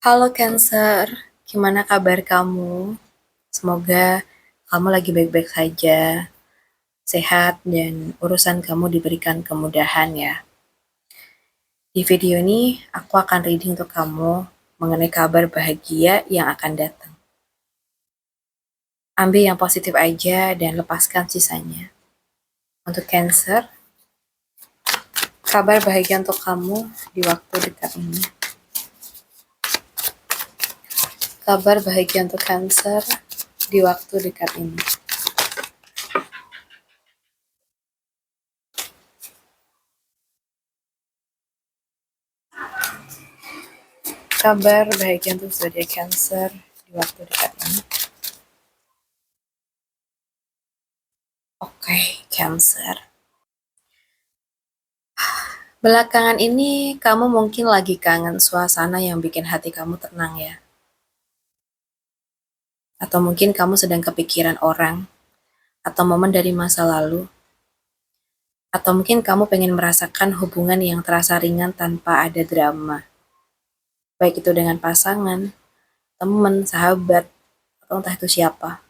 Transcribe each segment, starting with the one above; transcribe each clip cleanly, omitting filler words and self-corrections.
Halo Cancer, gimana kabar kamu? Semoga kamu lagi baik-baik saja, sehat, dan urusan kamu diberikan kemudahan ya. Di video ini, aku akan reading untuk kamu mengenai kabar bahagia yang akan datang. Ambil yang positif aja dan lepaskan sisanya. Untuk Cancer, kabar bahagia untuk kamu di waktu dekat ini. Kabar bahagia untuk Cancer di waktu dekat ini. Kabar bahagia untuk zodiak Cancer di waktu dekat ini. Oke, Cancer. Belakangan ini kamu mungkin lagi kangen suasana yang bikin hati kamu tenang ya. Atau mungkin kamu sedang kepikiran orang atau momen dari masa lalu. Atau mungkin kamu pengen merasakan hubungan yang terasa ringan tanpa ada drama. Baik itu dengan pasangan, teman, sahabat, atau entah itu siapa.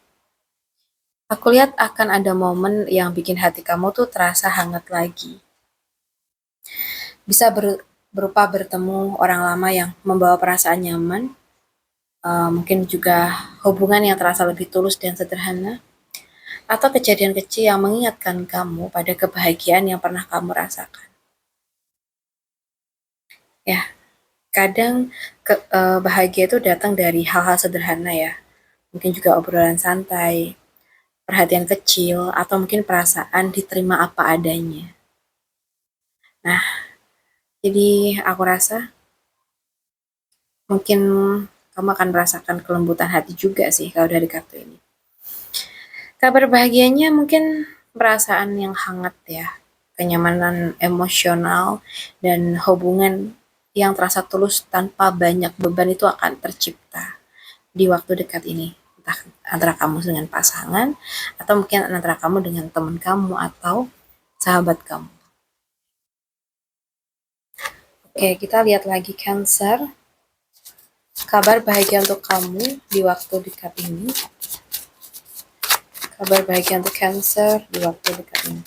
Aku lihat akan ada momen yang bikin hati kamu tuh terasa hangat lagi. Bisa berupa bertemu orang lama yang membawa perasaan nyaman, mungkin juga hubungan yang terasa lebih tulus dan sederhana, atau kejadian kecil yang mengingatkan kamu pada kebahagiaan yang pernah kamu rasakan. Ya, kadang bahagia itu datang dari hal-hal sederhana ya, mungkin juga obrolan santai, perhatian kecil, atau mungkin perasaan diterima apa adanya. Nah, jadi aku rasa mungkin kamu akan merasakan kelembutan hati juga sih kalau dari kartu ini. Kabar bahagianya mungkin perasaan yang hangat ya, kenyamanan emosional, dan hubungan yang terasa tulus tanpa banyak beban itu akan tercipta di waktu dekat ini. Entah antara kamu dengan pasangan, atau mungkin antara kamu dengan teman kamu atau sahabat kamu. Oke, kita lihat lagi Cancer. Kabar bahagia untuk kamu di waktu dekat ini. Kabar bahagia untuk Cancer di waktu dekat ini.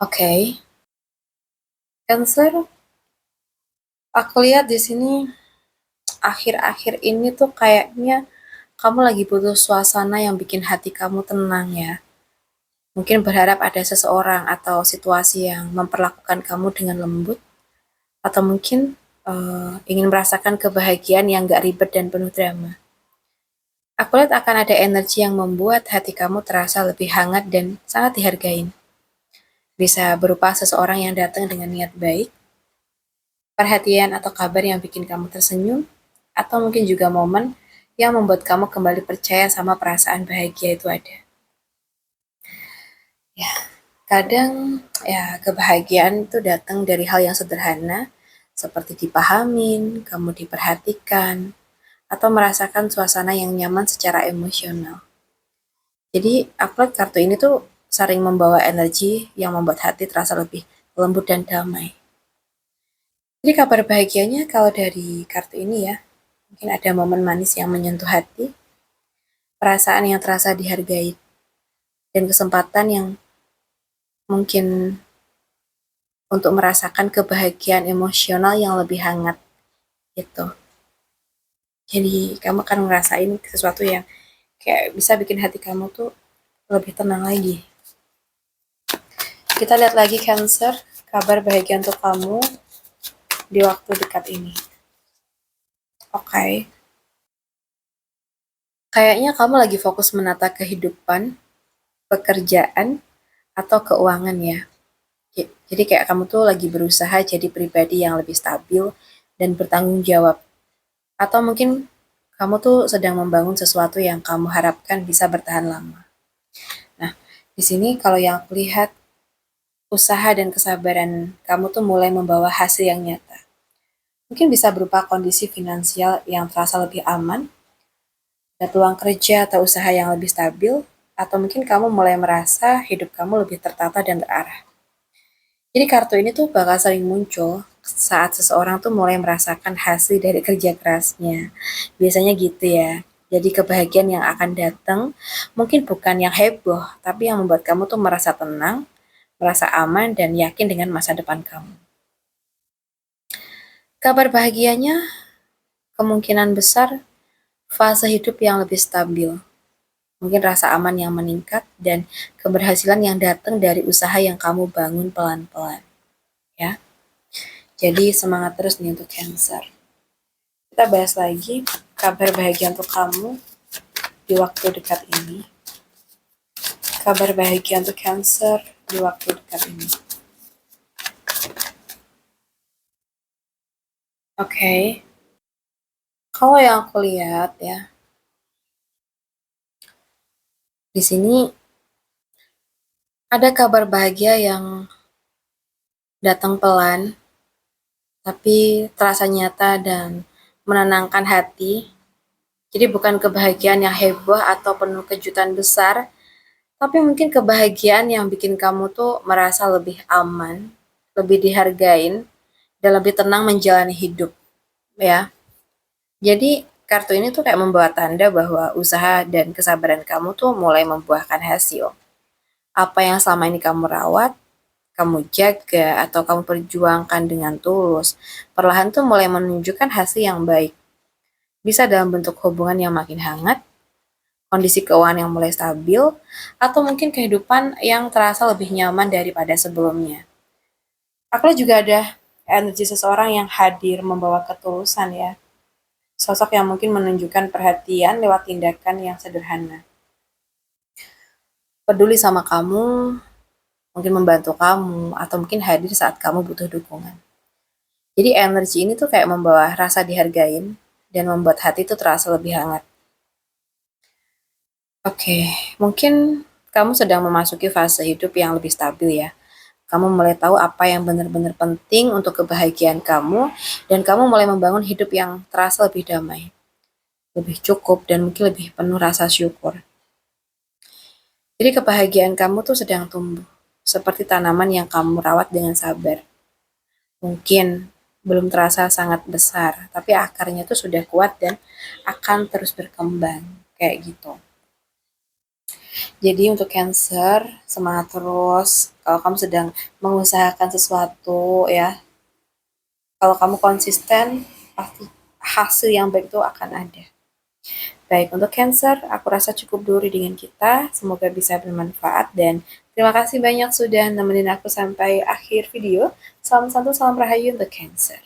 Oke. Cancer, aku lihat di sini akhir-akhir ini tuh kayaknya kamu lagi butuh suasana yang bikin hati kamu tenang ya. Mungkin berharap ada seseorang atau situasi yang memperlakukan kamu dengan lembut, atau mungkin ingin merasakan kebahagiaan yang gak ribet dan penuh drama. Aku lihat akan ada energi yang membuat hati kamu terasa lebih hangat dan sangat dihargain. Bisa berupa seseorang yang datang dengan niat baik, perhatian atau kabar yang bikin kamu tersenyum, atau mungkin juga momen yang membuat kamu kembali percaya sama perasaan bahagia itu ada. Ya, kadang ya kebahagiaan itu datang dari hal yang sederhana, seperti dipahamin, kamu diperhatikan, atau merasakan suasana yang nyaman secara emosional. Jadi, upload kartu ini tuh sering membawa energi yang membuat hati terasa lebih lembut dan damai. Jadi kabar bahagianya kalau dari kartu ini ya, mungkin ada momen manis yang menyentuh hati, perasaan yang terasa dihargai, dan kesempatan yang mungkin untuk merasakan kebahagiaan emosional yang lebih hangat gitu. Jadi kamu akan ngerasain sesuatu yang kayak bisa bikin hati kamu tuh lebih tenang lagi. Kita lihat lagi Cancer, kabar bahagia untuk kamu di waktu dekat ini. Oke. Kayaknya kamu lagi fokus menata kehidupan, pekerjaan, atau keuangan ya. Jadi kayak kamu tuh lagi berusaha jadi pribadi yang lebih stabil dan bertanggung jawab. Atau mungkin kamu tuh sedang membangun sesuatu yang kamu harapkan bisa bertahan lama. Nah, di sini kalau yang aku lihat, usaha dan kesabaran kamu tuh mulai membawa hasil yang nyata. Mungkin bisa berupa kondisi finansial yang terasa lebih aman, ada peluang kerja atau usaha yang lebih stabil, atau mungkin kamu mulai merasa hidup kamu lebih tertata dan terarah. Jadi kartu ini tuh bakal sering muncul saat seseorang tuh mulai merasakan hasil dari kerja kerasnya. Biasanya gitu ya. Jadi kebahagiaan yang akan datang mungkin bukan yang heboh, tapi yang membuat kamu tuh merasa tenang, merasa aman, dan yakin dengan masa depan kamu. Kabar bahagianya kemungkinan besar fase hidup yang lebih stabil, mungkin rasa aman yang meningkat, dan keberhasilan yang datang dari usaha yang kamu bangun pelan-pelan. Ya, jadi semangat terus nih untuk Cancer. Kita bahas lagi kabar bahagia untuk kamu di waktu dekat ini. Kabar bahagia untuk Cancer di waktu dekat ini. Oke, kalau yang aku lihat ya, di sini ada kabar bahagia yang datang pelan, tapi terasa nyata dan menenangkan hati. Jadi bukan kebahagiaan yang heboh atau penuh kejutan besar, tapi mungkin kebahagiaan yang bikin kamu tuh merasa lebih aman, lebih dihargain, dan lebih tenang menjalani hidup, ya. Jadi kartu ini tuh kayak membawa tanda bahwa usaha dan kesabaran kamu tuh mulai membuahkan hasil. Apa yang selama ini kamu rawat, kamu jaga, atau kamu perjuangkan dengan tulus, perlahan tuh mulai menunjukkan hasil yang baik. Bisa dalam bentuk hubungan yang makin hangat, kondisi keuangan yang mulai stabil, atau mungkin kehidupan yang terasa lebih nyaman daripada sebelumnya. Aku juga ada energi seseorang yang hadir membawa ketulusan ya. Sosok yang mungkin menunjukkan perhatian lewat tindakan yang sederhana. Peduli sama kamu, mungkin membantu kamu, atau mungkin hadir saat kamu butuh dukungan. Jadi energi ini tuh kayak membawa rasa dihargain dan membuat hati tuh terasa lebih hangat. Oke, mungkin kamu sedang memasuki fase hidup yang lebih stabil ya. Kamu mulai tahu apa yang benar-benar penting untuk kebahagiaan kamu, dan kamu mulai membangun hidup yang terasa lebih damai, lebih cukup, dan mungkin lebih penuh rasa syukur. Jadi kebahagiaan kamu tuh sedang tumbuh, seperti tanaman yang kamu rawat dengan sabar. Mungkin belum terasa sangat besar, tapi akarnya tuh sudah kuat dan akan terus berkembang, kayak gitu. Jadi untuk Cancer, semangat terus. Kalau kamu sedang mengusahakan sesuatu ya, kalau kamu konsisten, pasti hasil yang baik itu akan ada. Baik, untuk Cancer, aku rasa cukup dulu dengan kita. Semoga bisa bermanfaat dan terima kasih banyak sudah nemenin aku sampai akhir video. Salam satu, salam rahayu untuk Cancer.